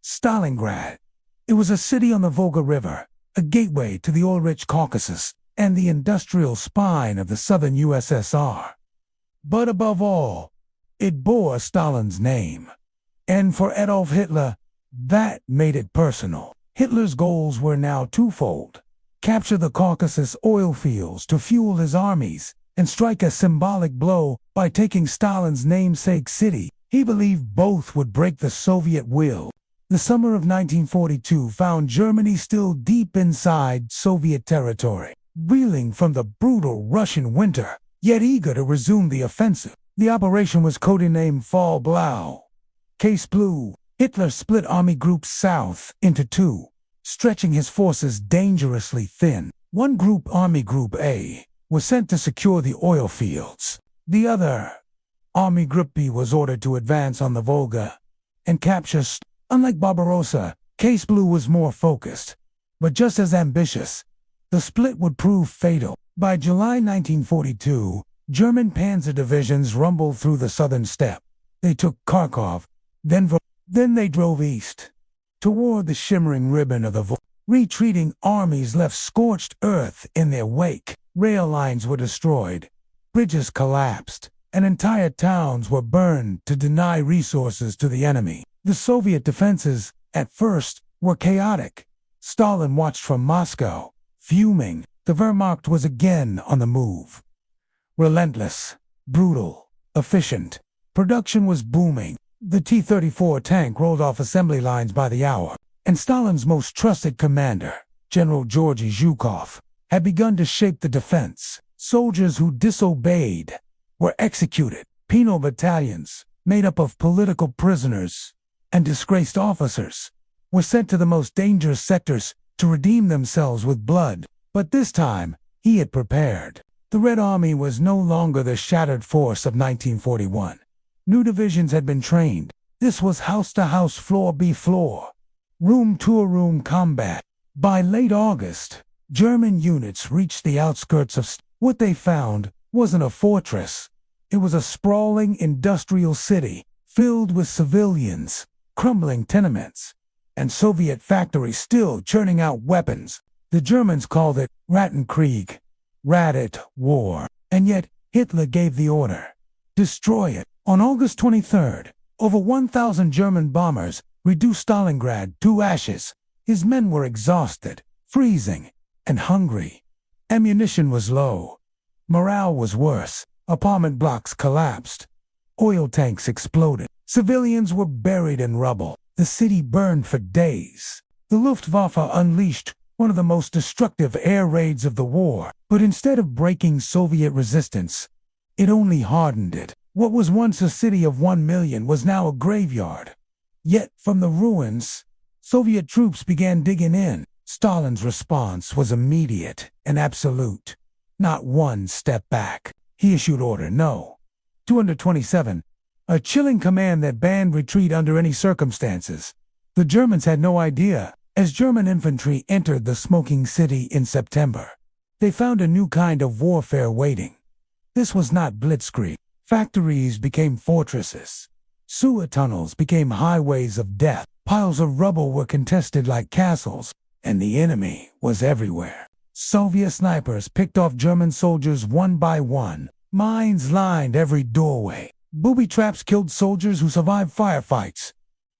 Stalingrad. It was a city on the Volga River, a gateway to the oil-rich Caucasus and the industrial spine of the southern USSR. But above all, it bore Stalin's name. And for Adolf Hitler, that made it personal. Hitler's goals were now twofold: capture the Caucasus oil fields to fuel his armies, and strike a symbolic blow by taking Stalin's namesake city. He believed both would break the Soviet will. The summer of 1942 found Germany still deep inside Soviet territory, reeling from the brutal Russian winter, yet eager to resume the offensive. The operation was codenamed Fall Blau. Case Blue. Hitler split Army Group South into two, stretching his forces dangerously thin. One group, Army Group A, was sent to secure the oil fields. The other, Army Group B, was ordered to advance on the Volga and capture. Unlike Barbarossa, Case Blue was more focused, but just as ambitious. The split would prove fatal. By July 1942, German panzer divisions rumbled through the southern steppe. They took Kharkov, then they drove east, toward the shimmering ribbon of the Volga. Retreating armies left scorched earth in their wake. Rail lines were destroyed, bridges collapsed, and entire towns were burned to deny resources to the enemy. The Soviet defenses, at first, were chaotic. Stalin watched from Moscow, fuming. The Wehrmacht was again on the move. Relentless, brutal, efficient. Production was booming. The T-34 tank rolled off assembly lines by the hour, and Stalin's most trusted commander, General Georgy Zhukov, had begun to shape the defense. Soldiers who disobeyed were executed. Penal battalions, made up of political prisoners and disgraced officers, were sent to the most dangerous sectors to redeem themselves with blood. But this time, he had prepared. The Red Army was no longer the shattered force of 1941. New divisions had been trained. This was house-to-house, floor-be-floor, room-to-room combat. By late August, German units reached the outskirts of what they found wasn't a fortress. It was a sprawling industrial city filled with civilians, crumbling tenements, and Soviet factories still churning out weapons. The Germans called it Rattenkrieg, Rat-it war, and yet Hitler gave the order: destroy it. On August 23rd, over 1,000 German bombers reduced Stalingrad to ashes. His men were exhausted, freezing, and hungry. Ammunition was low. Morale was worse. Apartment blocks collapsed. Oil tanks exploded. Civilians were buried in rubble. The city burned for days. The Luftwaffe unleashed one of the most destructive air raids of the war, but instead of breaking Soviet resistance, it only hardened it. What was once a city of 1 million was now a graveyard. Yet, from the ruins, Soviet troops began digging in. Stalin's response was immediate and absolute. Not one step back. He issued Order No. 227, a chilling command that banned retreat under any circumstances. The Germans had no idea. As German infantry entered the smoking city in September, they found a new kind of warfare waiting. This was not blitzkrieg. Factories became fortresses. Sewer tunnels became highways of death. Piles of rubble were contested like castles, and the enemy was everywhere. Soviet snipers picked off German soldiers one by one. Mines lined every doorway. Booby traps killed soldiers who survived firefights.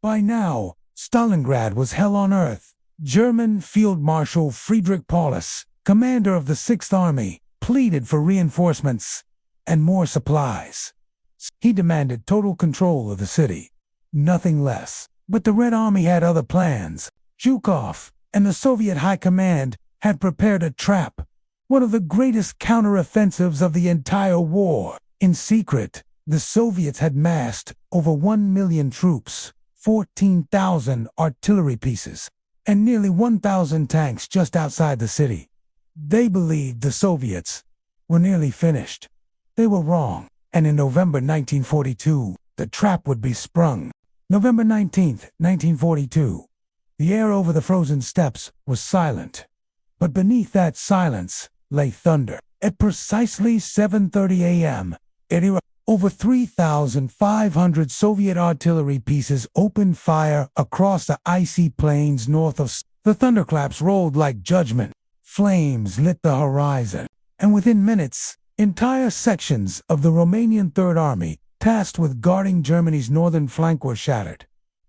By now, Stalingrad was hell on earth. German Field Marshal Friedrich Paulus, commander of the 6th Army, pleaded for reinforcements and more supplies. He demanded total control of the city, nothing less. But the Red Army had other plans. Zhukov and the Soviet High Command had prepared a trap, one of the greatest counteroffensives of the entire war. In secret, the Soviets had massed over 1 million troops, 14,000 artillery pieces, and nearly 1,000 tanks just outside the city. They believed the Soviets were nearly finished. They were wrong, and in November 1942, the trap would be sprung. November 19, 1942. The air over the frozen steppes was silent, but beneath that silence lay thunder. At precisely 7:30 a.m., Over 3,500 Soviet artillery pieces opened fire across the icy plains north of. The thunderclaps rolled like judgment. Flames lit the horizon, and within minutes, entire sections of the Romanian Third Army, tasked with guarding Germany's northern flank, were shattered.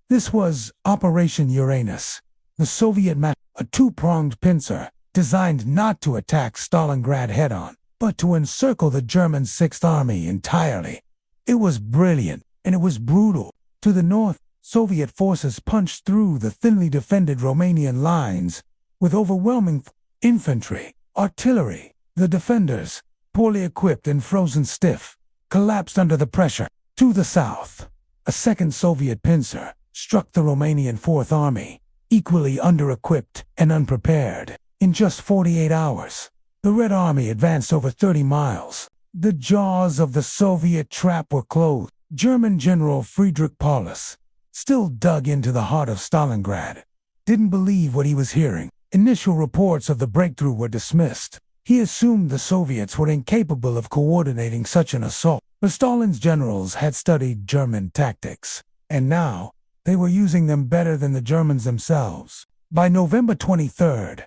This was Operation Uranus, the Soviet a two-pronged pincer designed not to attack Stalingrad head-on, but to encircle the German Sixth Army entirely. It was brilliant, and it was brutal. To the north, Soviet forces punched through the thinly defended Romanian lines with overwhelming infantry, artillery. The defenders, poorly equipped and frozen stiff, collapsed under the pressure. To the south, a second Soviet pincer struck the Romanian Fourth Army, equally under-equipped and unprepared. In just 48 hours, the Red Army advanced over 30 miles. The jaws of the Soviet trap were closed. German General Friedrich Paulus, still dug into the heart of Stalingrad, didn't believe what he was hearing. Initial reports of the breakthrough were dismissed. He assumed the Soviets were incapable of coordinating such an assault. But Stalin's generals had studied German tactics, and now they were using them better than the Germans themselves. By November 23rd,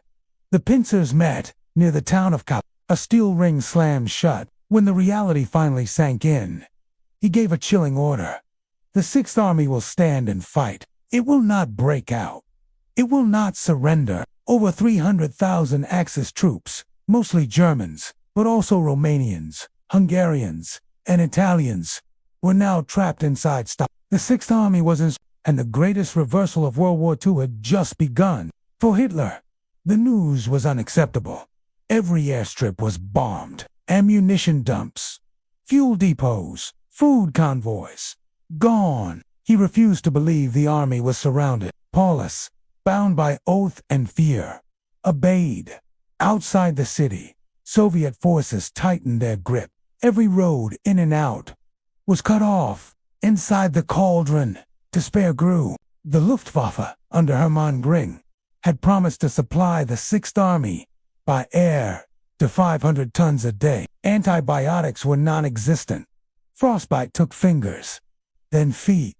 the pincers met near the town of Kap. A steel ring slammed shut. When the reality finally sank in, he gave a chilling order. The Sixth Army will stand and fight. It will not break out. It will not surrender. Over 300,000 Axis troops, mostly Germans, but also Romanians, Hungarians, and Italians, were now trapped inside The Sixth Army was in, and the greatest reversal of World War II had just begun. For Hitler, the news was unacceptable. Every airstrip was bombed. Ammunition dumps, fuel depots, food convoys, gone. He refused to believe the army was surrounded. Paulus, bound by oath and fear, obeyed. Outside the city, Soviet forces tightened their grip. Every road in and out was cut off. Inside the cauldron, despair grew. The Luftwaffe, under Hermann Göring, had promised to supply the Sixth Army by air to 500 tons a day. Antibiotics were non-existent. Frostbite took fingers, then feet,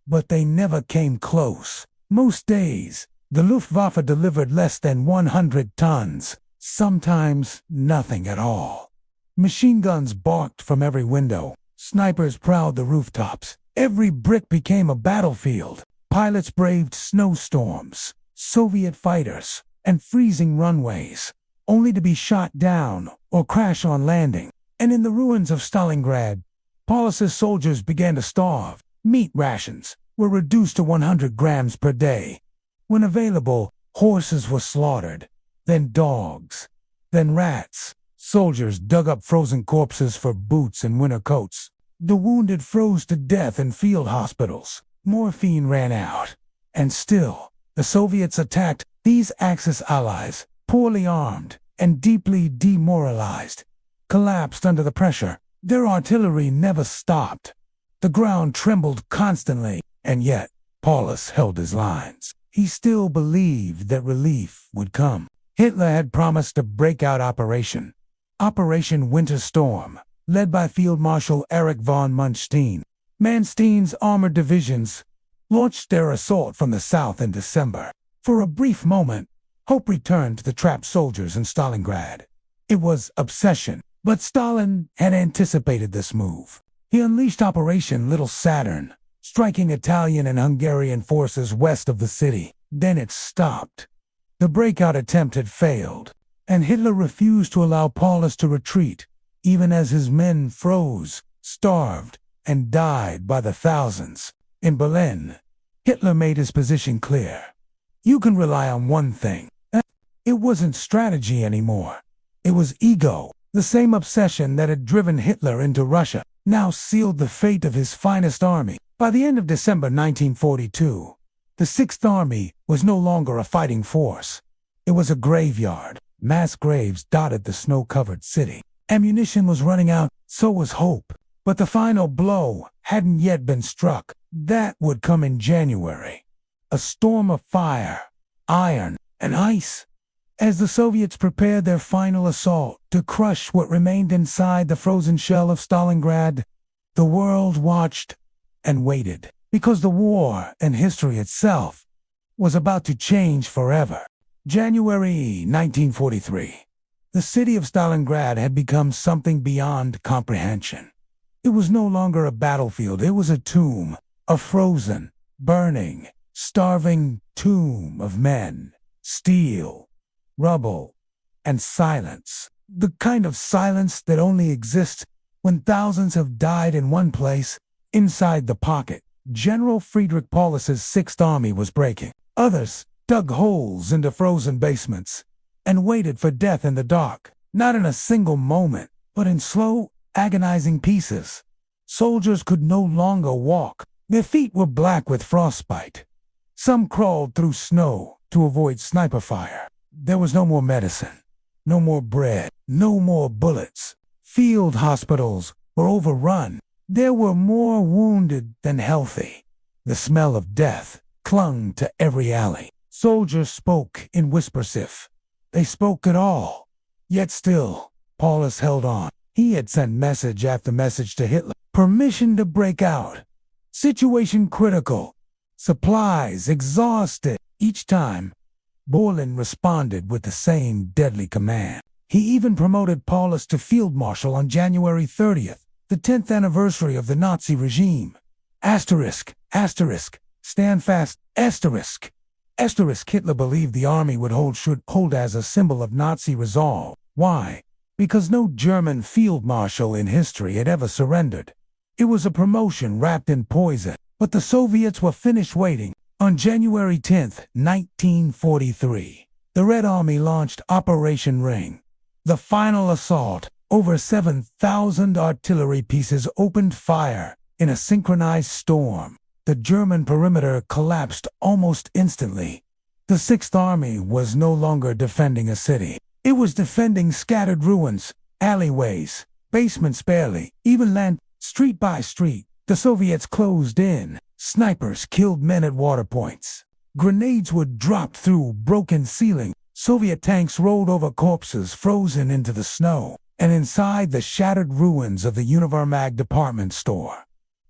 but they never came close. Most days, the Luftwaffe delivered less than 100 tons, sometimes nothing at all. Machine guns barked from every window. Snipers prowled the rooftops. Every brick became a battlefield. Pilots braved snowstorms, Soviet fighters, and freezing runways, only to be shot down or crash on landing. And in the ruins of Stalingrad, Paulus's soldiers began to starve. Meat rations were reduced to 100 grams per day. When available, horses were slaughtered, then dogs, then rats. Soldiers dug up frozen corpses for boots and winter coats. The wounded froze to death in field hospitals. Morphine ran out. And still, the Soviets attacked. These Axis allies, poorly armed and deeply demoralized, collapsed under the pressure. Their artillery never stopped. The ground trembled constantly, and yet Paulus held his lines. He still believed that relief would come. Hitler had promised a breakout operation, Operation Winter Storm, led by Field Marshal Erich von Manstein. Manstein's armored divisions launched their assault from the south in December. For a brief moment, hope returned to the trapped soldiers in Stalingrad. It was obsession, but Stalin had anticipated this move. He unleashed Operation Little Saturn, striking Italian and Hungarian forces west of the city. Then it stopped. The breakout attempt had failed, and Hitler refused to allow Paulus to retreat, even as his men froze, starved, and died by the thousands. In Berlin, Hitler made his position clear. You can rely on one thing. It wasn't strategy anymore. It was ego. The same obsession that had driven Hitler into Russia now sealed the fate of his finest army. By the end of December 1942, the Sixth Army was no longer a fighting force. It was a graveyard. Mass graves dotted the snow-covered city. Ammunition was running out, so was hope. But the final blow hadn't yet been struck. That would come in January. A storm of fire, iron, and ice. As the Soviets prepared their final assault to crush what remained inside the frozen shell of Stalingrad, The world watched and waited, because the war and history itself was about to change forever. January 1943. The city of Stalingrad had become something beyond comprehension. It was no longer a battlefield, it was a tomb, a frozen, burning, starving tomb of men, steel, rubble, and silence. The kind of silence that only exists when thousands have died in one place. Inside the pocket, General Friedrich Paulus's Sixth Army was breaking. Others dug holes into frozen basements and waited for death in the dark, not in a single moment, but in slow, agonizing pieces. Soldiers could no longer walk. Their feet were black with frostbite. Some crawled through snow to avoid sniper fire. There was no more medicine, no more bread, no more bullets. Field hospitals were overrun. There were more wounded than healthy. The smell of death clung to every alley. Soldiers spoke in whispers if they spoke at all. Yet still, Paulus held on. He had sent message after message to Hitler. Permission to break out. Situation critical. Supplies exhausted. Each time, Borland responded with the same deadly command. He even promoted Paulus to Field Marshal on January 30th, the 10th anniversary of the Nazi regime. Asterisk, asterisk, stand fast, asterisk. Asterisk. Hitler believed the army should hold as a symbol of Nazi resolve. Why? Because no German field marshal in history had ever surrendered. It was a promotion wrapped in poison, but the Soviets were finished waiting. On January 10, 1943, the Red Army launched Operation Ring. The final assault. Over 7,000 artillery pieces opened fire in a synchronized storm. The German perimeter collapsed almost instantly. The Sixth Army was no longer defending a city. It was defending scattered ruins, alleyways, basements barely, even land. Street by street, the Soviets closed in. Snipers killed men at water points. Grenades were dropped through broken ceiling. Soviet tanks rolled over corpses frozen into the snow, and inside the shattered ruins of the Univarmag department store.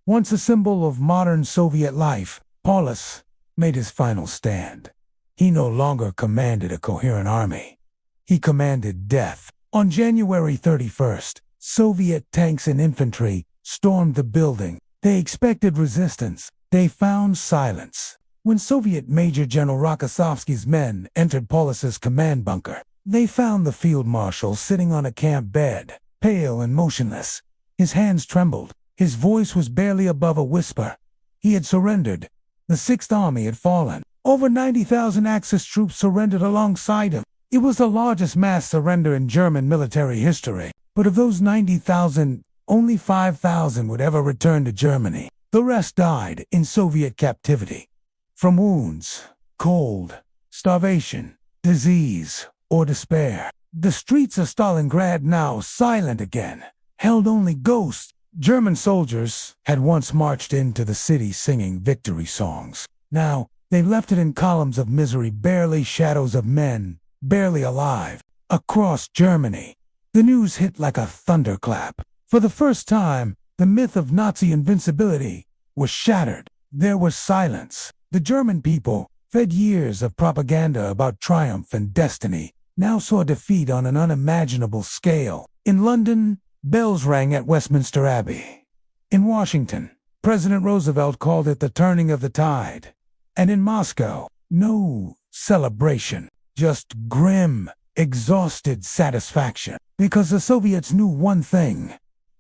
Once a symbol of modern Soviet life, Paulus made his final stand. He no longer commanded a coherent army. He commanded death. On January 31st, Soviet tanks and infantry stormed the building. They expected resistance. They found silence. When Soviet Major General Rokossovsky's men entered Paulus's command bunker, they found the field marshal sitting on a camp bed, pale and motionless. His hands trembled. His voice was barely above a whisper. He had surrendered. The Sixth Army had fallen. Over 90,000 Axis troops surrendered alongside him. It was the largest mass surrender in German military history. But of those 90,000, only 5,000 would ever return to Germany. The rest died in Soviet captivity. From wounds, cold, starvation, disease, or despair. The streets of Stalingrad, now silent again, held only ghosts. German soldiers had once marched into the city singing victory songs. Now, they left it in columns of misery, barely shadows of men, barely alive. Across Germany, the news hit like a thunderclap. For the first time, the myth of Nazi invincibility was shattered. There was silence. The German people, fed years of propaganda about triumph and destiny, now saw defeat on an unimaginable scale. In London, bells rang at Westminster Abbey. In Washington, President Roosevelt called it the turning of the tide. And in Moscow, no celebration, just grim, exhausted satisfaction. Because the Soviets knew one thing.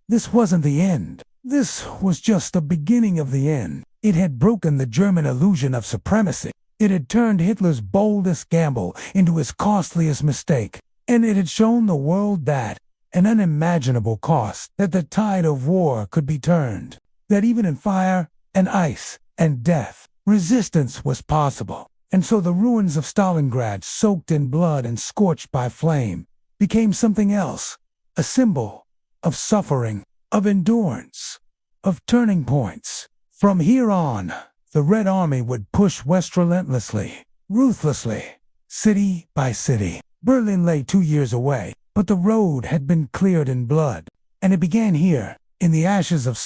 This wasn't the end. This was just the beginning of the end. It had broken the German illusion of supremacy. It had turned Hitler's boldest gamble into his costliest mistake. And it had shown the world that, an unimaginable cost, that the tide of war could be turned. That even in fire and ice and death, resistance was possible. And so the ruins of Stalingrad, soaked in blood and scorched by flame, became something else. A symbol of suffering, of endurance, of turning points. From here on, the Red Army would push west relentlessly, ruthlessly, city by city. Berlin lay 2 years away, but the road had been cleared in blood. And it began here, in the ashes of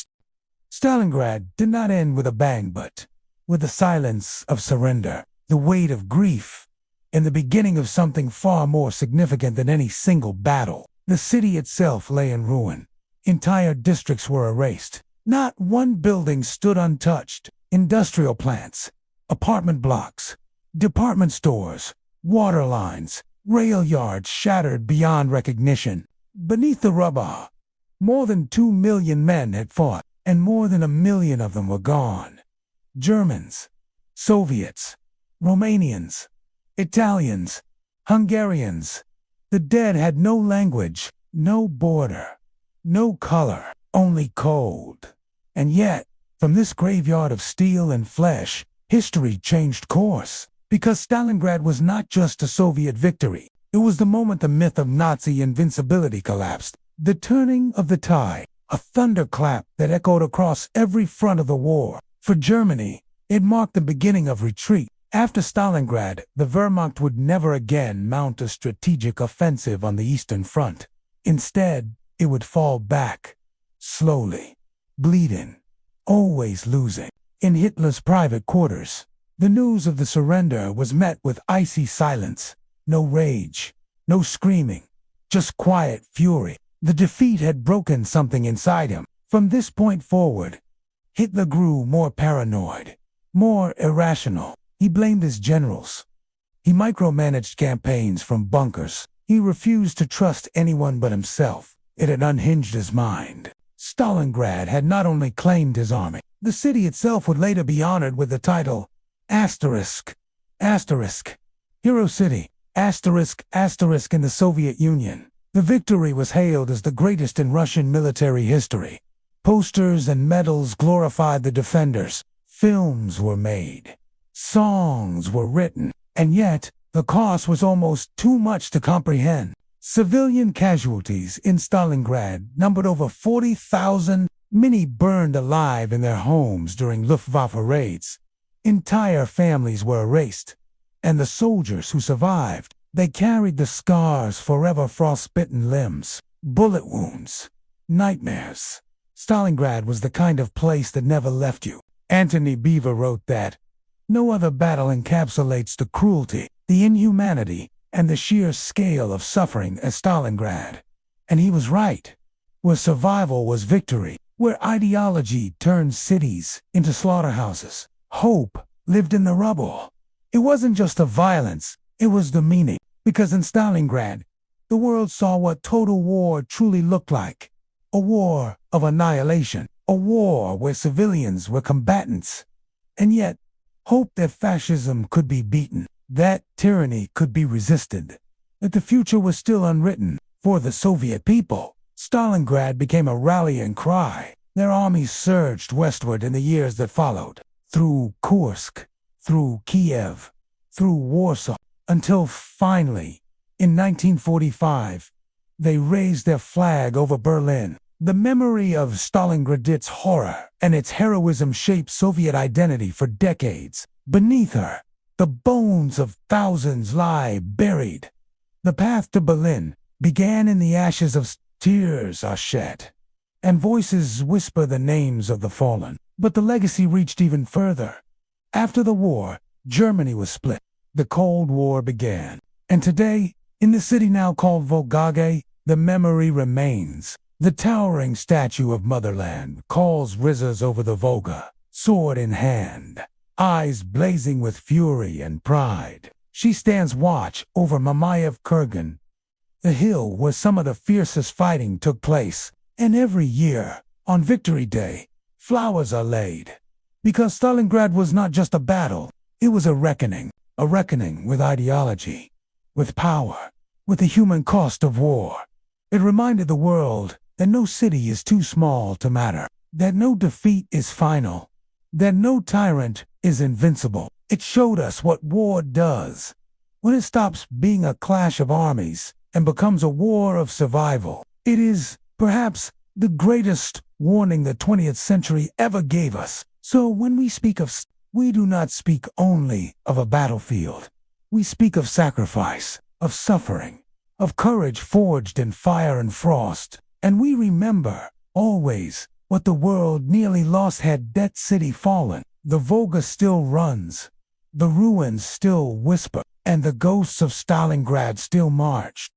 Stalingrad did not end with a bang, but with the silence of surrender, the weight of grief, and the beginning of something far more significant than any single battle. The city itself lay in ruin. Entire districts were erased. Not one building stood untouched. Industrial plants, apartment blocks, department stores, water lines, rail yards shattered beyond recognition. Beneath the rubble, more than 2 million men had fought, and more than 1 million of them were gone. Germans, Soviets, Romanians, Italians, Hungarians. The dead had no language, no border, no color, only cold. And yet, from this graveyard of steel and flesh, history changed course. Because Stalingrad was not just a Soviet victory. It was the moment the myth of Nazi invincibility collapsed. The turning of the tide, a thunderclap that echoed across every front of the war. For Germany, it marked the beginning of retreat. After Stalingrad, the Wehrmacht would never again mount a strategic offensive on the Eastern Front. Instead, it would fall back, slowly, bleeding, always losing. In Hitler's private quarters, the news of the surrender was met with icy silence. No rage, no screaming, just quiet fury. The defeat had broken something inside him. From this point forward, Hitler grew more paranoid, more irrational. He blamed his generals. He micromanaged campaigns from bunkers. He refused to trust anyone but himself. It had unhinged his mind. Stalingrad had not only claimed his army, the city itself would later be honored with the title Asterisk, Asterisk, Hero City, Asterisk, Asterisk in the Soviet Union. The victory was hailed as the greatest in Russian military history. Posters and medals glorified the defenders. Films were made. Songs were written. And yet, the cost was almost too much to comprehend. Civilian casualties in Stalingrad numbered over 40,000. Many burned alive in their homes during Luftwaffe raids. Entire families were erased, and the soldiers who survived, they carried the scars, forever frostbitten limbs, bullet wounds, nightmares. Stalingrad was the kind of place that never left you. Antony Beevor wrote that, "No other battle encapsulates the cruelty, the inhumanity, and the sheer scale of suffering as Stalingrad." And he was right. Where survival was victory, where ideology turned cities into slaughterhouses, hope lived in the rubble. It wasn't just the violence, it was the meaning. Because in Stalingrad, the world saw what total war truly looked like. A war of annihilation. A war where civilians were combatants. And yet, hope that fascism could be beaten, that tyranny could be resisted, that the future was still unwritten for the Soviet people. Stalingrad became a rallying cry. Their armies surged westward in the years that followed. Through Kursk, through Kiev, through Warsaw, until finally, in 1945, they raised their flag over Berlin. The memory of Stalingrad's horror and its heroism shaped Soviet identity for decades. Beneath her, the bones of thousands lie buried. The path to Berlin began in the ashes of tears are shed, and voices whisper the names of the fallen. But the legacy reached even further. After the war, Germany was split. The Cold War began. And today, in the city now called Volgograd, the memory remains. The towering statue of Motherland calls rises over the Volga, sword in hand, eyes blazing with fury and pride. She stands watch over Mamayev Kurgan, the hill where some of the fiercest fighting took place. And every year, on Victory Day, flowers are laid. Because Stalingrad was not just a battle, it was a reckoning with ideology, with power, with the human cost of war. It reminded the world that no city is too small to matter, that no defeat is final, that no tyrant is invincible. It showed us what war does when it stops being a clash of armies and becomes a war of survival. It is, perhaps, the greatest warning the 20th century ever gave us. So when we speak of, we do not speak only of a battlefield. We speak of sacrifice, of suffering, of courage forged in fire and frost. And we remember, always, What the world nearly lost had that city fallen. The Volga still runs, the ruins still whisper, and the ghosts of Stalingrad still march.